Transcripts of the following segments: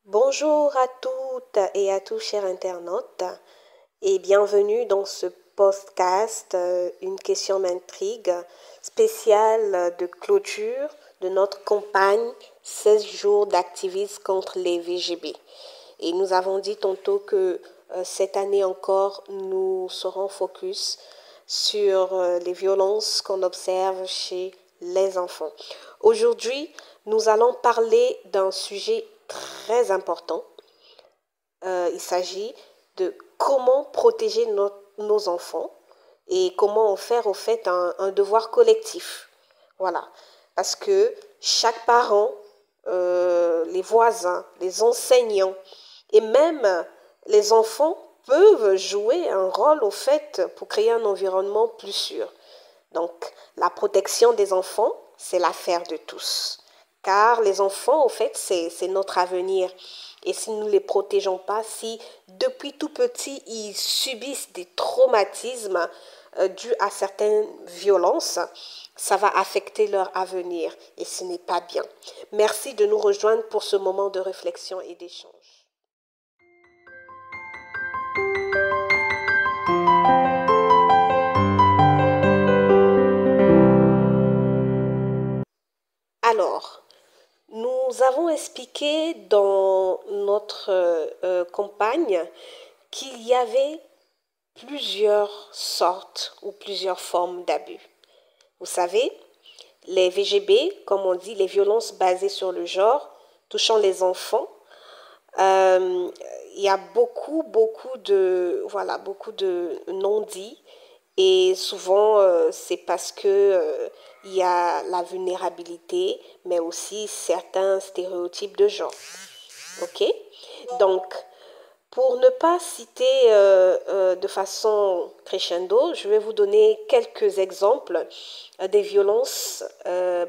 Bonjour à toutes et à tous, chers internautes, et bienvenue dans ce podcast Une question m'intrigue spéciale de clôture de notre campagne 16 jours d'activisme contre les VGB. Et nous avons dit tantôt que cette année encore, nous serons focus sur les violences qu'on observe chez les enfants. Aujourd'hui, nous allons parler d'un sujet très important. Il s'agit de comment protéger nos enfants et comment en faire au fait un devoir collectif. Voilà. Parce que chaque parent, les voisins, les enseignants et même les enfants peuvent jouer un rôle au fait pour créer un environnement plus sûr. Donc, la protection des enfants, c'est l'affaire de tous. Car les enfants, au fait, c'est notre avenir. Et si nous ne les protégeons pas, si depuis tout petit, ils subissent des traumatismes dus à certaines violences, ça va affecter leur avenir. Et ce n'est pas bien. Merci de nous rejoindre pour ce moment de réflexion et d'échange. Alors, nous avons expliqué dans notre campagne qu'il y avait plusieurs sortes ou plusieurs formes d'abus. Vous savez, les VGB, comme on dit, les violences basées sur le genre, touchant les enfants, euh, il y a beaucoup de non-dits et souvent c'est parce que il y a la vulnérabilité, mais aussi certains stéréotypes de genre. Ok? Donc, pour ne pas citer de façon crescendo, je vais vous donner quelques exemples des violences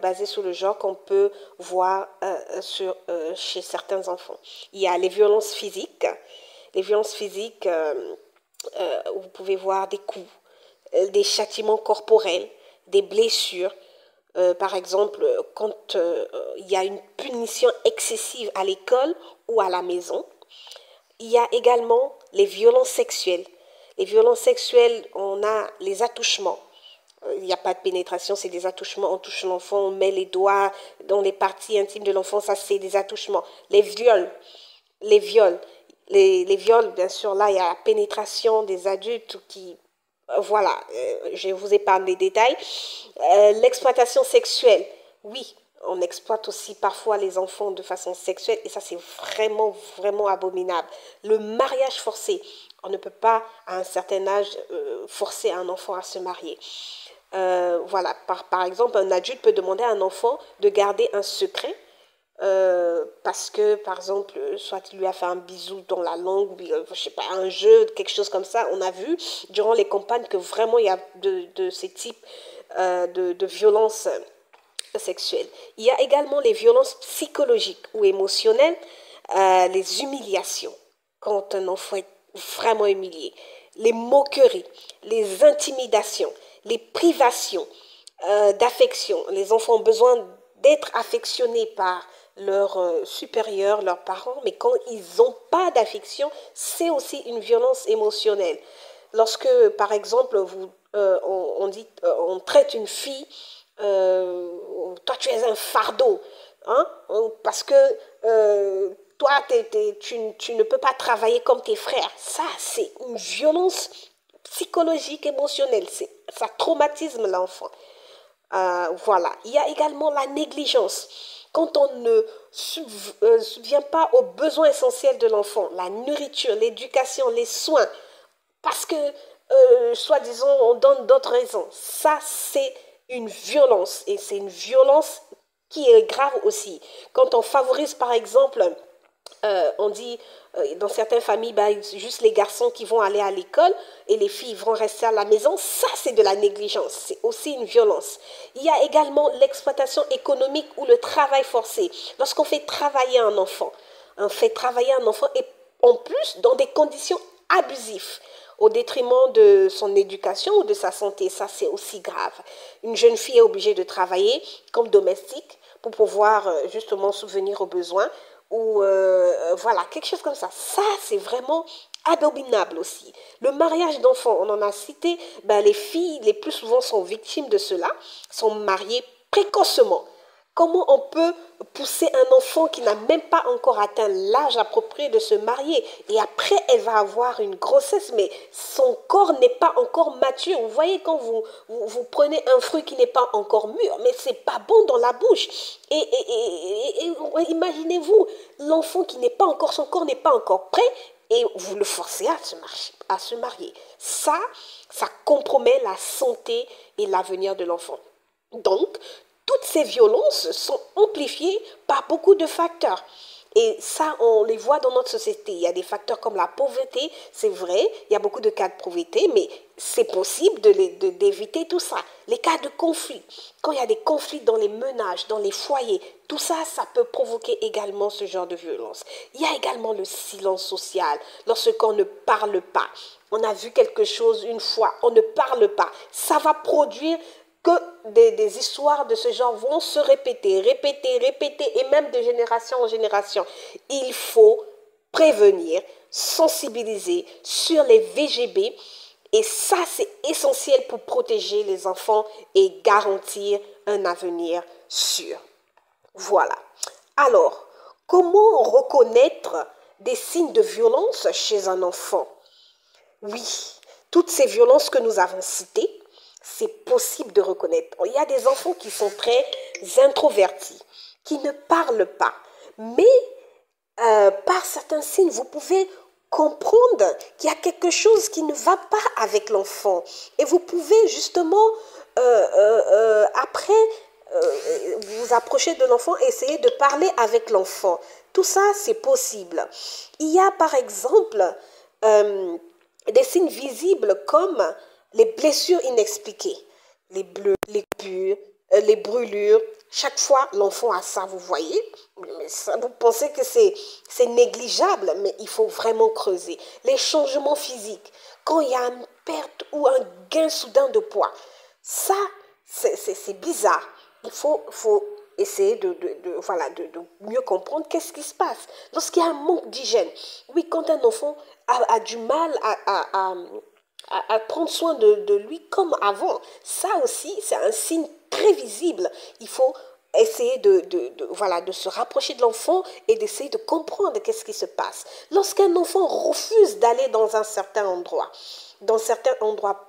basées sur le genre qu'on peut voir chez certains enfants. Il y a les violences physiques. Les violences physiques, vous pouvez voir des coups, des châtiments corporels, des blessures. Par exemple, quand il y a une punition excessive à l'école ou à la maison. Il y a également les violences sexuelles. Les violences sexuelles, on a les attouchements. Il n'y a pas de pénétration, c'est des attouchements. On touche l'enfant, on met les doigts dans les parties intimes de l'enfant, ça c'est des attouchements. Les viols, les viols. Les viols, bien sûr, là, il y a la pénétration des adultes qui... Voilà, je vous épargne les détails. L'exploitation sexuelle, oui, on exploite aussi parfois les enfants de façon sexuelle et ça c'est vraiment abominable. Le mariage forcé, on ne peut pas à un certain âge forcer un enfant à se marier. Voilà, par exemple, un adulte peut demander à un enfant de garder un secret parce que, par exemple, soit il lui a fait un bisou dans la langue, ou je sais pas, un jeu, quelque chose comme ça. On a vu durant les campagnes que vraiment il y a de ces types de violences sexuelles. Il y a également les violences psychologiques ou émotionnelles, les humiliations, quand un enfant est vraiment humilié, les moqueries, les intimidations, les privations d'affection. Les enfants ont besoin d'être affectionnés par leurs supérieurs, leurs parents, mais quand ils n'ont pas d'affection, c'est aussi une violence émotionnelle. Lorsque, par exemple, on traite une fille, toi tu es un fardeau, hein, parce que toi tu ne peux pas travailler comme tes frères. Ça, c'est une violence psychologique, émotionnelle. Ça traumatise l'enfant. Voilà. Il y a également la négligence. Quand on ne subvient pas aux besoins essentiels de l'enfant, la nourriture, l'éducation, les soins, parce que, soi-disant, on donne d'autres raisons. Ça, c'est une violence. Et c'est une violence qui est grave aussi. Quand on favorise, par exemple, on dit dans certaines familles, bah, juste les garçons qui vont aller à l'école et les filles vont rester à la maison, ça c'est de la négligence, c'est aussi une violence. Il y a également l'exploitation économique ou le travail forcé. Lorsqu'on fait travailler un enfant, on fait travailler un enfant et en plus dans des conditions abusives au détriment de son éducation ou de sa santé, ça c'est aussi grave. Une jeune fille est obligée de travailler comme domestique pour pouvoir justement subvenir aux besoins ou voilà, quelque chose comme ça. Ça, c'est vraiment abominable aussi. Le mariage d'enfants, on en a cité, ben, les filles, les plus souvent, sont victimes de cela, sont mariées précocement. Comment on peut pousser un enfant qui n'a même pas encore atteint l'âge approprié de se marier et après elle va avoir une grossesse mais son corps n'est pas encore mature. Vous voyez quand vous prenez un fruit qui n'est pas encore mûr mais c'est pas bon dans la bouche. Et imaginez-vous l'enfant qui n'est pas encore, son corps n'est pas encore prêt et vous le forcez à se marier. Ça compromet la santé et l'avenir de l'enfant. Donc, toutes ces violences sont amplifiées par beaucoup de facteurs. Et ça, on les voit dans notre société. Il y a des facteurs comme la pauvreté, c'est vrai, il y a beaucoup de cas de pauvreté, mais c'est possible d'éviter tout ça. Les cas de conflit, quand il y a des conflits dans les ménages, dans les foyers, tout ça, ça peut provoquer également ce genre de violence. Il y a également le silence social, lorsqu'on ne parle pas. On a vu quelque chose une fois, on ne parle pas. Ça va produire que des histoires de ce genre vont se répéter, et même de génération en génération. Il faut prévenir, sensibiliser sur les VGB et ça, c'est essentiel pour protéger les enfants et garantir un avenir sûr. Voilà. Alors, comment reconnaître des signes de violence chez un enfant? Oui, toutes ces violences que nous avons citées, c'est possible de reconnaître. Il y a des enfants qui sont très introvertis, qui ne parlent pas. Mais par certains signes, vous pouvez comprendre qu'il y a quelque chose qui ne va pas avec l'enfant. Et vous pouvez justement, après, vous approcher de l'enfant et essayer de parler avec l'enfant. Tout ça, c'est possible. Il y a par exemple des signes visibles comme les blessures inexpliquées, les bleus, les coupures, les brûlures. Chaque fois, l'enfant a ça, vous voyez. Mais ça, vous pensez que c'est négligeable, mais il faut vraiment creuser. Les changements physiques, quand il y a une perte ou un gain soudain de poids, ça, c'est bizarre. Il faut essayer de mieux comprendre qu'est-ce qui se passe. Lorsqu'il y a un manque d'hygiène, oui, quand un enfant a du mal à prendre soin de lui comme avant, ça aussi, c'est un signe très visible. Il faut essayer de se rapprocher de l'enfant et d'essayer de comprendre qu'est-ce qui se passe. Lorsqu'un enfant refuse d'aller dans certains endroits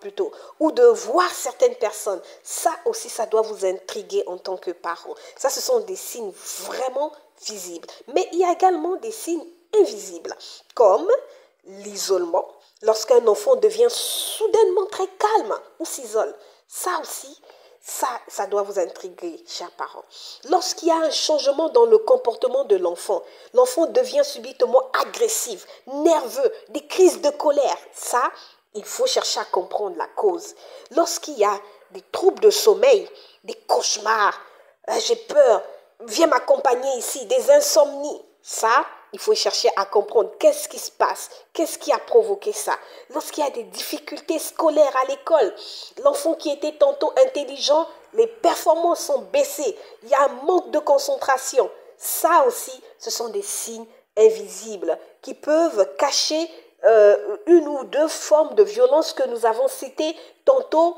plutôt, ou de voir certaines personnes, ça aussi, ça doit vous intriguer en tant que parent. Ça, ce sont des signes vraiment visibles. Mais il y a également des signes invisibles, comme l'isolement, lorsqu'un enfant devient soudainement très calme ou s'isole. Ça aussi, ça doit vous intriguer, chers parents. Lorsqu'il y a un changement dans le comportement de l'enfant devient subitement agressif, nerveux, des crises de colère. Ça, il faut chercher à comprendre la cause. Lorsqu'il y a des troubles de sommeil, des cauchemars, j'ai peur, viens m'accompagner ici, des insomnies, ça, il faut chercher à comprendre qu'est-ce qui se passe, qu'est-ce qui a provoqué ça. Lorsqu'il y a des difficultés scolaires à l'école, l'enfant qui était tantôt intelligent, les performances sont baissées, il y a un manque de concentration. Ça aussi, ce sont des signes invisibles qui peuvent cacher une ou deux formes de violence que nous avons citées tantôt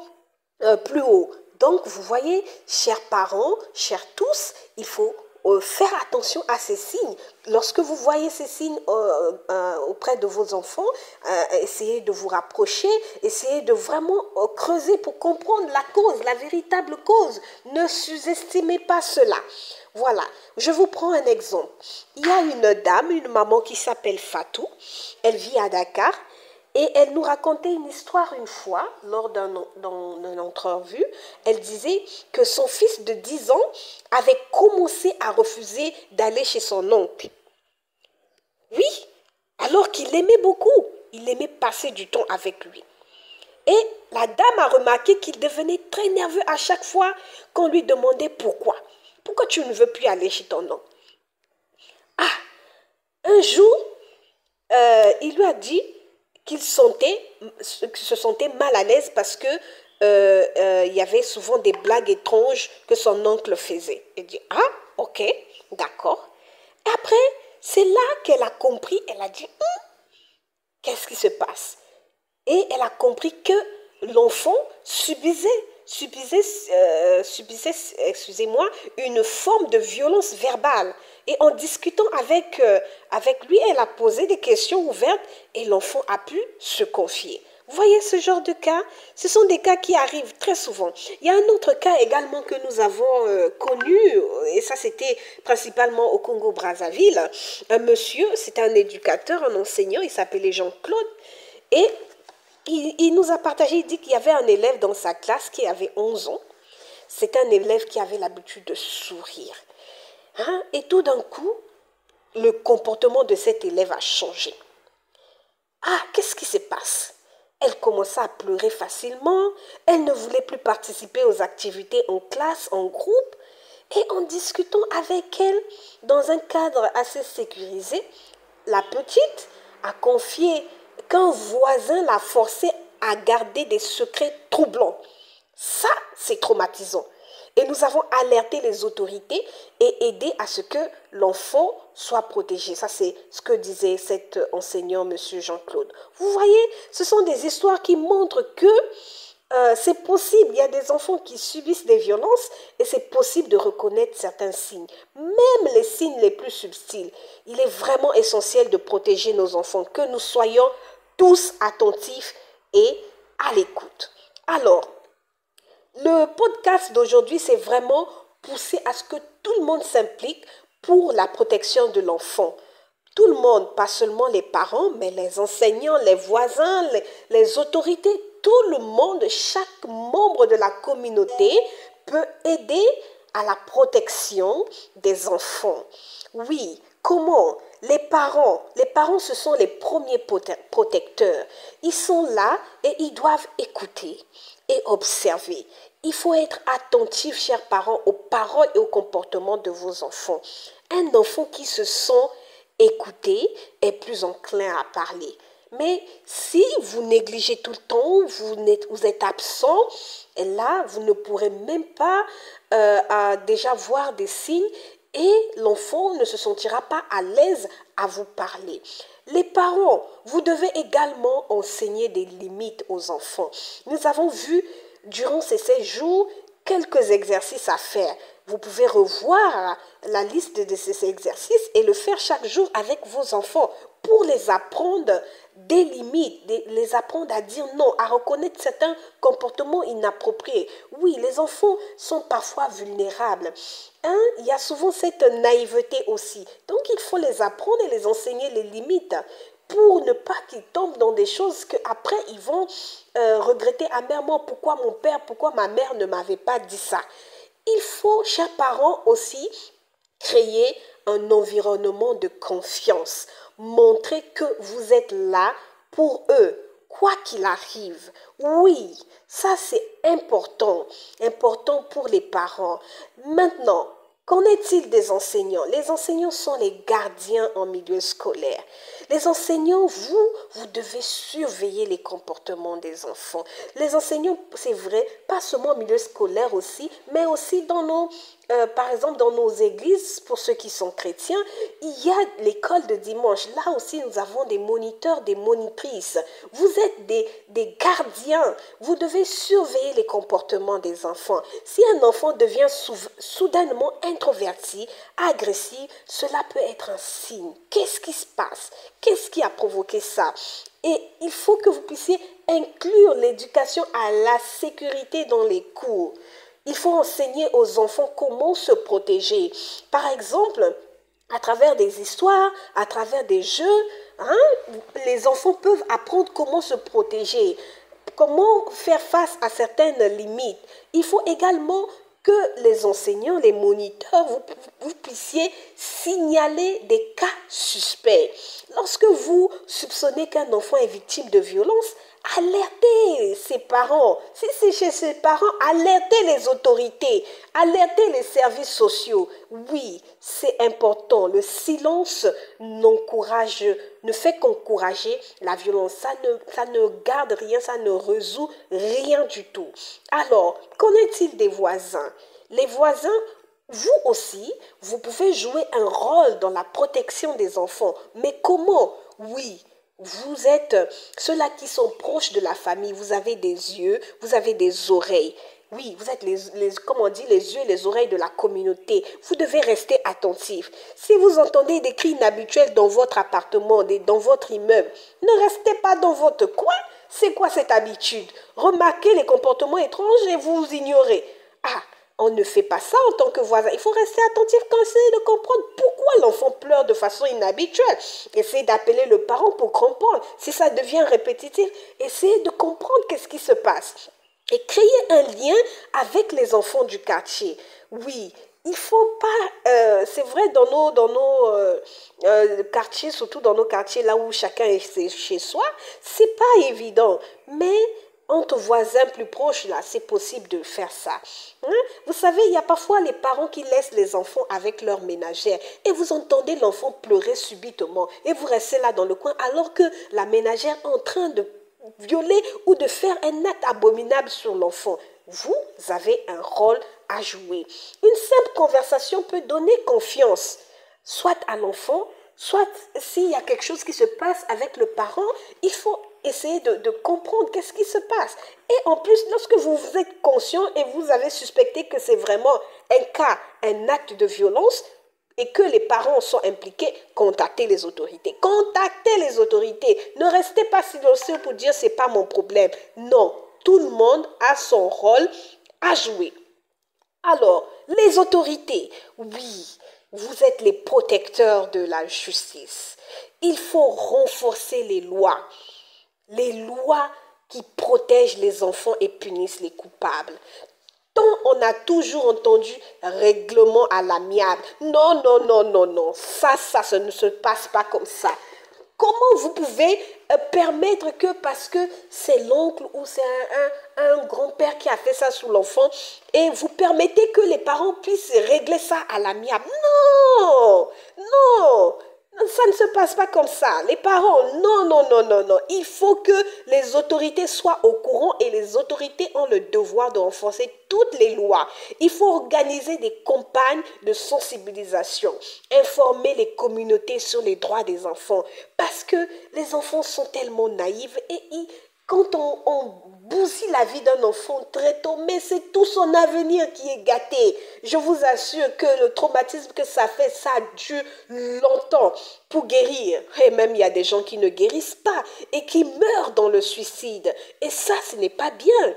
plus haut. Donc, vous voyez, chers parents, chers tous, il faut faire attention à ces signes. Lorsque vous voyez ces signes auprès de vos enfants, essayez de vous rapprocher, essayez de vraiment creuser pour comprendre la cause, la véritable cause. Ne sous-estimez pas cela. Voilà, je vous prends un exemple. Il y a une dame, une maman qui s'appelle Fatou. Elle vit à Dakar. Et elle nous racontait une histoire une fois, lors d'une entrevue. Elle disait que son fils de 10 ans avait commencé à refuser d'aller chez son oncle. Oui, alors qu'il l'aimait beaucoup. Il aimait passer du temps avec lui. Et la dame a remarqué qu'il devenait très nerveux à chaque fois qu'on lui demandait pourquoi. Pourquoi tu ne veux plus aller chez ton oncle? Ah, un jour, il lui a dit qu'il se sentait mal à l'aise parce que il y avait souvent des blagues étranges que son oncle faisait. Il dit, ah, Ok, d'accord. Et après, c'est là qu'elle a compris, elle a dit, qu'est-ce qui se passe? Et elle a compris que l'enfant subissait, excusez-moi, une forme de violence verbale. Et en discutant avec lui, elle a posé des questions ouvertes et l'enfant a pu se confier. Vous voyez ce genre de cas? Ce sont des cas qui arrivent très souvent. Il y a un autre cas également que nous avons connu, et ça c'était principalement au Congo-Brazzaville. Un monsieur, c'était un éducateur, un enseignant, il s'appelait Jean-Claude, et il nous a partagé, il dit qu'il y avait un élève dans sa classe qui avait 11 ans. C'est un élève qui avait l'habitude de sourire. Hein? Et tout d'un coup, le comportement de cet élève a changé. Ah, qu'est-ce qui se passe? Elle commençait à pleurer facilement, elle ne voulait plus participer aux activités en classe, en groupe, et en discutant avec elle dans un cadre assez sécurisé, la petite a confié qu'un voisin l'a forcée à garder des secrets troublants. Ça, c'est traumatisant. Et nous avons alerté les autorités et aidé à ce que l'enfant soit protégé. Ça, c'est ce que disait cet enseignant, monsieur Jean-Claude. Vous voyez, ce sont des histoires qui montrent que c'est possible. Il y a des enfants qui subissent des violences et c'est possible de reconnaître certains signes. Même les signes les plus subtils. Il est vraiment essentiel de protéger nos enfants, que nous soyons tous attentifs et à l'écoute. Alors, le podcast d'aujourd'hui, c'est vraiment pousser à ce que tout le monde s'implique pour la protection de l'enfant. Tout le monde, pas seulement les parents, mais les enseignants, les voisins, les autorités, tout le monde, chaque membre de la communauté peut aider à la protection des enfants. Oui, comment? Les parents, ce sont les premiers protecteurs. Ils sont là et ils doivent écouter et observer. Il faut être attentif, chers parents, aux paroles et aux comportements de vos enfants. Un enfant qui se sent écouté est plus enclin à parler. Mais si vous négligez tout le temps, vous êtes absent, et là, vous ne pourrez même pas déjà voir des signes et l'enfant ne se sentira pas à l'aise à vous parler. Les parents, vous devez également enseigner des limites aux enfants. Nous avons vu durant ces 16 jours quelques exercices à faire. Vous pouvez revoir la liste de ces exercices et le faire chaque jour avec vos enfants pour les apprendre des limites, les apprendre à dire non, à reconnaître certains comportements inappropriés. Oui, les enfants sont parfois vulnérables. Il y a souvent cette naïveté aussi. Donc, il faut les apprendre et les enseigner les limites pour ne pas qu'ils tombent dans des choses qu'après, ils vont regretter amèrement. Pourquoi mon père, pourquoi ma mère ne m'avait pas dit ça? Il faut, chers parents, aussi créer un environnement de confiance. Montrer que vous êtes là pour eux, quoi qu'il arrive. Oui, ça c'est important, important pour les parents. Maintenant, qu'en est-il des enseignants? Les enseignants sont les gardiens en milieu scolaire. Les enseignants, vous devez surveiller les comportements des enfants. Les enseignants, c'est vrai, pas seulement en milieu scolaire aussi, mais aussi par exemple, dans nos églises, pour ceux qui sont chrétiens, il y a l'école de dimanche. Là aussi, nous avons des moniteurs, des monitrices. Vous êtes des gardiens. Vous devez surveiller les comportements des enfants. Si un enfant devient soudainement introverti, agressif, cela peut être un signe. Qu'est-ce qui se passe? Qu'est-ce qui a provoqué ça? Et il faut que vous puissiez inclure l'éducation à la sécurité dans les cours. Il faut enseigner aux enfants comment se protéger. Par exemple, à travers des histoires, à travers des jeux, les enfants peuvent apprendre comment se protéger, comment faire face à certaines limites. Il faut également que les enseignants, les moniteurs, vous puissiez signaler des cas suspects. Lorsque vous soupçonnez qu'un enfant est victime de violence, alertez ses parents. Si c'est chez ses parents, alertez les autorités, alertez les services sociaux. Oui, c'est important. Le silence ne fait qu'encourager la violence. Ça ne garde rien, ça ne résout rien du tout. Alors, qu'en est-il des voisins? Les voisins, Vous aussi, vous pouvez jouer un rôle dans la protection des enfants. Mais comment? Oui, vous êtes ceux-là qui sont proches de la famille. Vous avez des yeux, vous avez des oreilles. Oui, vous êtes comme on dit, les yeux et les oreilles de la communauté. Vous devez rester attentif. Si vous entendez des cris inhabituels dans votre appartement, dans votre immeuble, ne restez pas dans votre coin. C'est quoi cette habitude? Remarquez les comportements étranges et vous ignorez. Ah, on ne fait pas ça en tant que voisin. Il faut rester attentif quand essayer de comprendre pourquoi l'enfant pleure de façon inhabituelle. Essayez d'appeler le parent pour comprendre. Si ça devient répétitif, essayez de comprendre qu'est-ce qui se passe. Et créer un lien avec les enfants du quartier. Oui, il faut pas, c'est vrai dans nos quartiers, surtout dans nos quartiers là où chacun est chez soi, c'est pas évident. Mais entre voisins plus proches, là, c'est possible de faire ça. Hein? Vous savez, il y a parfois les parents qui laissent les enfants avec leur ménagère et vous entendez l'enfant pleurer subitement et vous restez là dans le coin alors que la ménagère est en train de violer ou de faire un acte abominable sur l'enfant. Vous avez un rôle à jouer. Une simple conversation peut donner confiance, soit à l'enfant, soit s'il y a quelque chose qui se passe avec le parent, il faut essayer de comprendre qu'est-ce qui se passe. Et en plus, lorsque vous êtes conscient et vous avez suspecté que c'est vraiment un cas, un acte de violence, et que les parents sont impliqués, contactez les autorités. Contactez les autorités. Ne restez pas silencieux pour dire c'est pas mon problème. Non, tout le monde a son rôle à jouer. Alors, les autorités, oui, vous êtes les protecteurs de la justice. Il faut renforcer les lois. Les lois qui protègent les enfants et punissent les coupables. Tant on a toujours entendu règlement à l'amiable. Non, non, non, non, non. Ça ne se passe pas comme ça. Comment vous pouvez permettre que parce que c'est l'oncle ou c'est un grand-père qui a fait ça sur l'enfant et vous permettez que les parents puissent régler ça à l'amiable? Non, non. Ça ne se passe pas comme ça. Les parents, non, non, non, non, non. Il faut que les autorités soient au courant et les autorités ont le devoir de renforcer toutes les lois. Il faut organiser des campagnes de sensibilisation, informer les communautés sur les droits des enfants parce que les enfants sont tellement naïfs et quand on bousille la vie d'un enfant très tôt, mais c'est tout son avenir qui est gâté. Je vous assure que le traumatisme que ça fait, ça dure longtemps pour guérir. Et même il y a des gens qui ne guérissent pas et qui meurent dans le suicide. Et ça, ce n'est pas bien.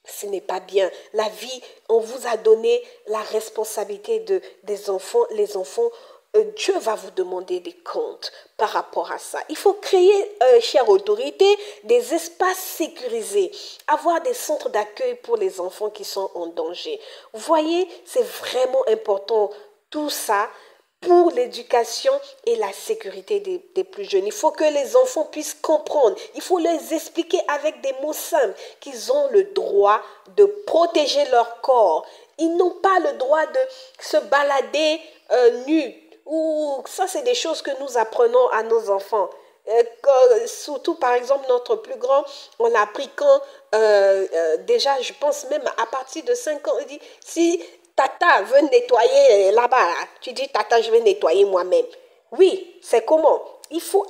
Ce n'est pas bien. La vie, on vous a donné la responsabilité des enfants. Les enfants, Dieu va vous demander des comptes par rapport à ça. Il faut créer, chère autorité, des espaces sécurisés, avoir des centres d'accueil pour les enfants qui sont en danger. Vous voyez, c'est vraiment important tout ça pour l'éducation et la sécurité des plus jeunes. Il faut que les enfants puissent comprendre. Il faut les expliquer avec des mots simples qu'ils ont le droit de protéger leur corps. Ils n'ont pas le droit de se balader nus. Ou ça, c'est des choses que nous apprenons à nos enfants. Surtout, par exemple, notre plus grand, on l'a appris quand, déjà, je pense même à partir de 5 ans, il dit, si Tata veut nettoyer là-bas, tu dis, Tata, je vais nettoyer moi-même. Oui, c'est comment? Ils ont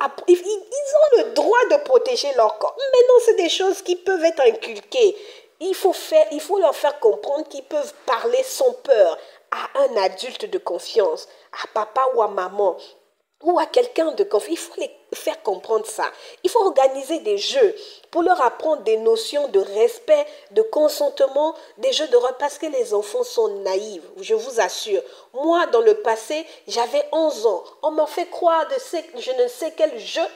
le droit de protéger leur corps. Mais non, c'est des choses qui peuvent être inculquées. Il faut leur faire comprendre qu'ils peuvent parler sans peur à un adulte de confiance, à papa ou à maman, ou à quelqu'un de confiance. Il faut les faire comprendre ça. Il faut organiser des jeux pour leur apprendre des notions de respect, de consentement, des jeux de rôle parce que les enfants sont naïfs, je vous assure. Moi, dans le passé, j'avais 11 ans. On m'a fait croire de je ne sais quel jeu.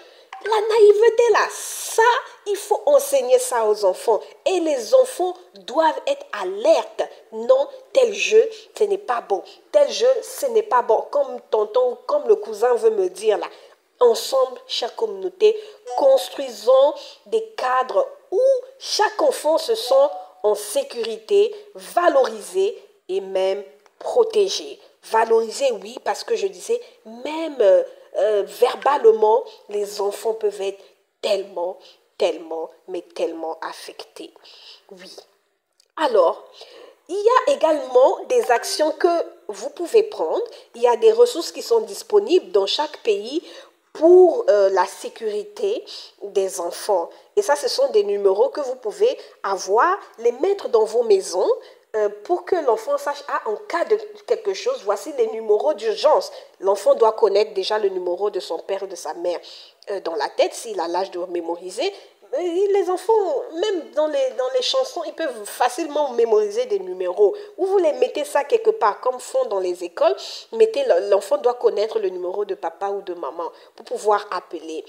La naïveté là, ça, il faut enseigner ça aux enfants. Et les enfants doivent être alertes. Non, tel jeu, ce n'est pas bon. Tel jeu, ce n'est pas bon. Comme tonton, comme le cousin veut me dire là. Ensemble, chère communauté, construisons des cadres où chaque enfant se sent en sécurité, valorisé et même protégé. Valorisé, oui, parce que je disais, même verbalement, les enfants peuvent être tellement, mais tellement affectés. Oui. Alors, Il y a également des actions que vous pouvez prendre. Il y a des ressources qui sont disponibles dans chaque pays pour la sécurité des enfants. Et ça, ce sont des numéros que vous pouvez avoir, les mettre dans vos maisons pour que l'enfant sache, ah, en cas de quelque chose, voici les numéros d'urgence. L'enfant doit connaître déjà le numéro de son père ou de sa mère dans la tête, s'il a l'âge de mémoriser. Les enfants, même dans les chansons, ils peuvent facilement mémoriser des numéros. Ou vous les mettez ça quelque part, comme font dans les écoles. L'enfant doit connaître le numéro de papa ou de maman pour pouvoir appeler.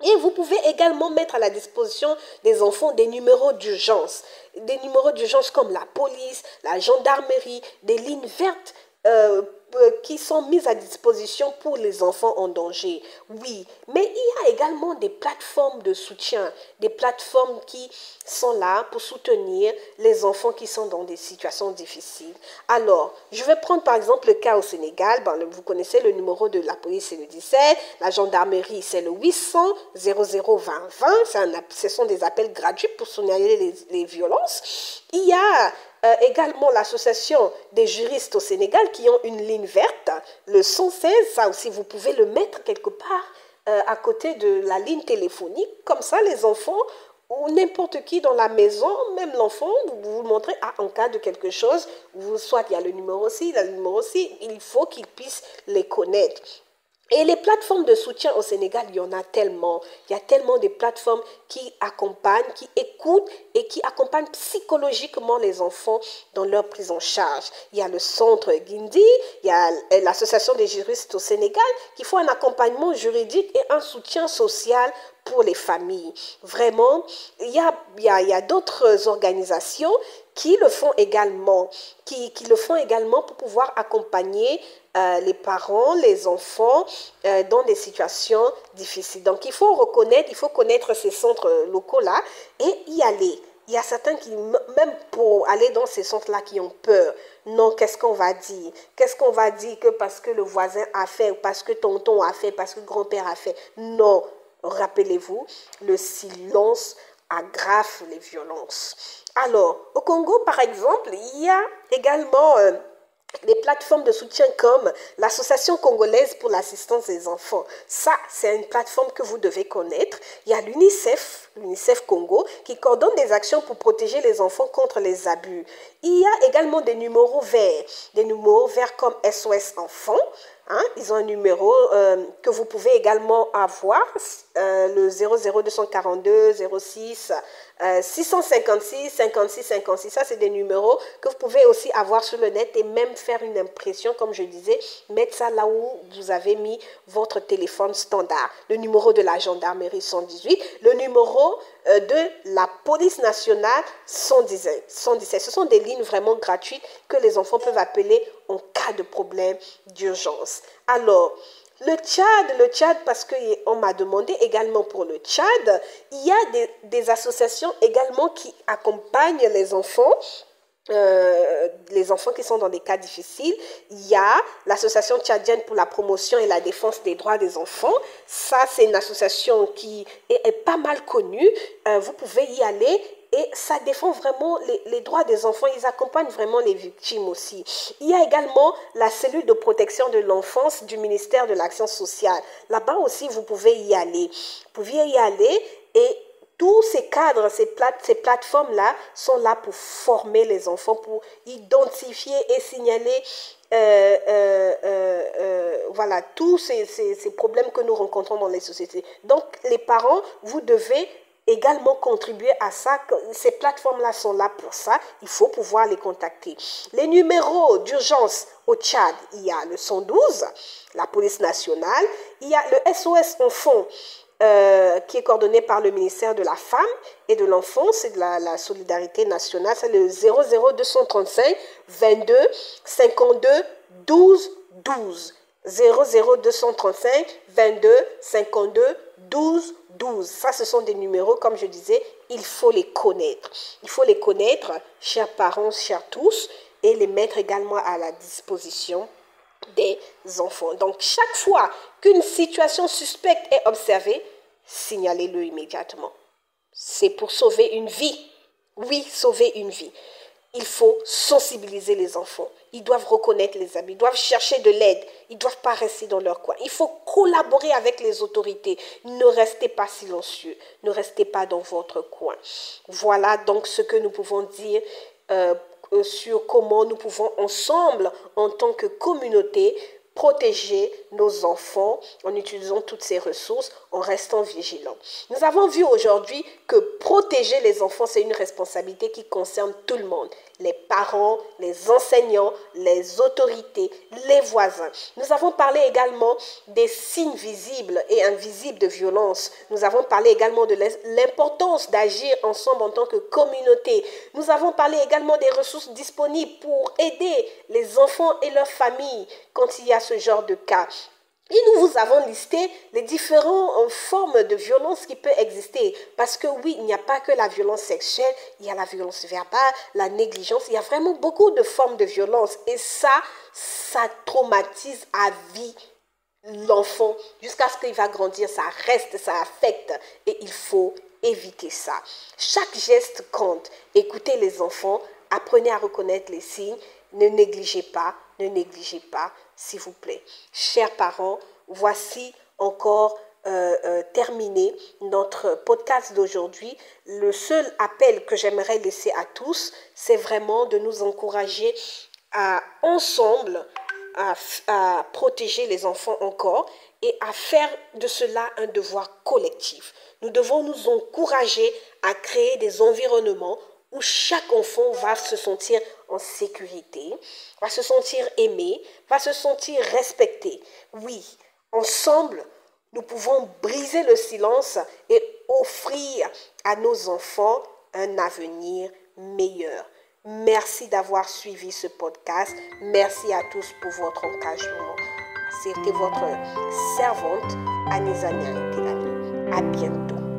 Et vous pouvez également mettre à la disposition des enfants des numéros d'urgence. Des numéros d'urgence comme la police, la gendarmerie, des lignes vertes qui sont mises à disposition pour les enfants en danger. Oui, mais il y a également des plateformes de soutien, des plateformes qui sont là pour soutenir les enfants qui sont dans des situations difficiles. Alors, je vais prendre par exemple le cas au Sénégal. Vous connaissez le numéro de la police, c'est le 17, la gendarmerie, c'est le 800 00 20 20. Ce sont des appels gratuits pour signaler les violences. Il y a également l'association des juristes au Sénégal qui ont une ligne verte, le 116, ça aussi vous pouvez le mettre quelque part à côté de la ligne téléphonique, comme ça les enfants ou n'importe qui dans la maison, même l'enfant, vous vous montrez, ah, en cas de quelque chose, soit il y a le numéro ci, il y a le numéro ci, il faut qu'ils puissent les connaître. Et les plateformes de soutien au Sénégal, il y en a tellement. Il y a tellement de plateformes qui accompagnent, qui écoutent et qui accompagnent psychologiquement les enfants dans leur prise en charge. Il y a le centre Guindi, il y a l'association des juristes au Sénégal qui font un accompagnement juridique et un soutien social pour les familles. Vraiment, il y a d'autres organisations qui le font également, qui le font également pour pouvoir accompagner les parents, les enfants dans des situations difficiles. Donc, il faut connaître ces centres locaux-là et y aller. Il y a certains qui, même pour aller dans ces centres-là, qui ont peur. Non, qu'est-ce qu'on va dire? Qu'est-ce qu'on va dire que parce que le voisin a fait, ou parce que tonton a fait, parce que grand-père a fait? Non, rappelez-vous, le silence aggrave les violences. Alors, au Congo, par exemple, il y a également des plateformes de soutien comme l'Association congolaise pour l'assistance des enfants. Ça, c'est une plateforme que vous devez connaître. Il y a l'UNICEF Congo, qui coordonne des actions pour protéger les enfants contre les abus. Il y a également des numéros verts comme SOS Enfants. Hein, ils ont un numéro que vous pouvez également avoir, le 00242 06 656 56 56. Ça, c'est des numéros que vous pouvez aussi avoir sur le net et même faire une impression, comme je disais, mettre ça là où vous avez mis votre téléphone standard. Le numéro de la gendarmerie 118, le numéro de la police nationale 117. Ce sont des lignes vraiment gratuites que les enfants peuvent appeler en cas de problème d'urgence. Alors, le Tchad, parce qu'on m'a demandé également pour le Tchad, il y a des associations également qui accompagnent les enfants qui sont dans des cas difficiles. Il y a l'association tchadienne pour la promotion et la défense des droits des enfants. Ça, c'est une association qui est pas mal connue. Vous pouvez y aller. Et ça défend vraiment les droits des enfants. Ils accompagnent vraiment les victimes aussi. Il y a également la cellule de protection de l'enfance du ministère de l'Action sociale. Là-bas aussi, vous pouvez y aller. Vous pouvez y aller et tous ces cadres, ces plateformes-là sont là pour former les enfants, pour identifier et signaler voilà, tous ces problèmes que nous rencontrons dans les sociétés. Donc, les parents, vous devez également contribuer à ça. Ces plateformes-là sont là pour ça. Il faut pouvoir les contacter. Les numéros d'urgence au Tchad, il y a le 112, la police nationale. Il y a le SOS Enfants, qui est coordonné par le ministère de la Femme et de l'Enfance et de la Solidarité nationale. C'est le 00235 22 52 12 12. 00235 22 52 12 12. Ça, ce sont des numéros, comme je disais, il faut les connaître. Il faut les connaître, chers parents, chers tous, et les mettre également à la disposition des enfants. Donc, chaque fois qu'une situation suspecte est observée, signalez-le immédiatement. C'est pour sauver une vie. Oui, sauver une vie. il faut sensibiliser les enfants. Ils doivent reconnaître les abus, ils doivent chercher de l'aide, ils ne doivent pas rester dans leur coin. Il faut collaborer avec les autorités. Ne restez pas silencieux, ne restez pas dans votre coin. Voilà donc ce que nous pouvons dire sur comment nous pouvons ensemble, en tant que communauté, protéger nos enfants en utilisant toutes ces ressources, en restant vigilants. Nous avons vu aujourd'hui que protéger les enfants, c'est une responsabilité qui concerne tout le monde. Les parents, les enseignants, les autorités, les voisins. Nous avons parlé également des signes visibles et invisibles de violence. Nous avons parlé également de l'importance d'agir ensemble en tant que communauté. Nous avons parlé également des ressources disponibles pour aider les enfants et leurs familles quand il y a ce genre de cas. Et nous vous avons listé les différentes formes de violence qui peuvent exister. Parce que oui, il n'y a pas que la violence sexuelle, il y a la violence verbale, la négligence. Il y a vraiment beaucoup de formes de violence. Et ça traumatise à vie l'enfant. Jusqu'à ce qu'il va grandir, ça reste, ça affecte. Et il faut éviter ça. Chaque geste compte. Écoutez les enfants, apprenez à reconnaître les signes. Ne négligez pas, s'il vous plaît. Chers parents, voici encore terminé notre podcast d'aujourd'hui. Le seul appel que j'aimerais laisser à tous, c'est vraiment de nous encourager ensemble à protéger les enfants encore et à faire de cela un devoir collectif. Nous devons nous encourager à créer des environnements où chaque enfant va se sentir en sécurité, va se sentir aimé, va se sentir respecté. Oui, ensemble, nous pouvons briser le silence et offrir à nos enfants un avenir meilleur. Merci d'avoir suivi ce podcast. Merci à tous pour votre engagement. C'était votre servante, Anizania Nkelani. À bientôt.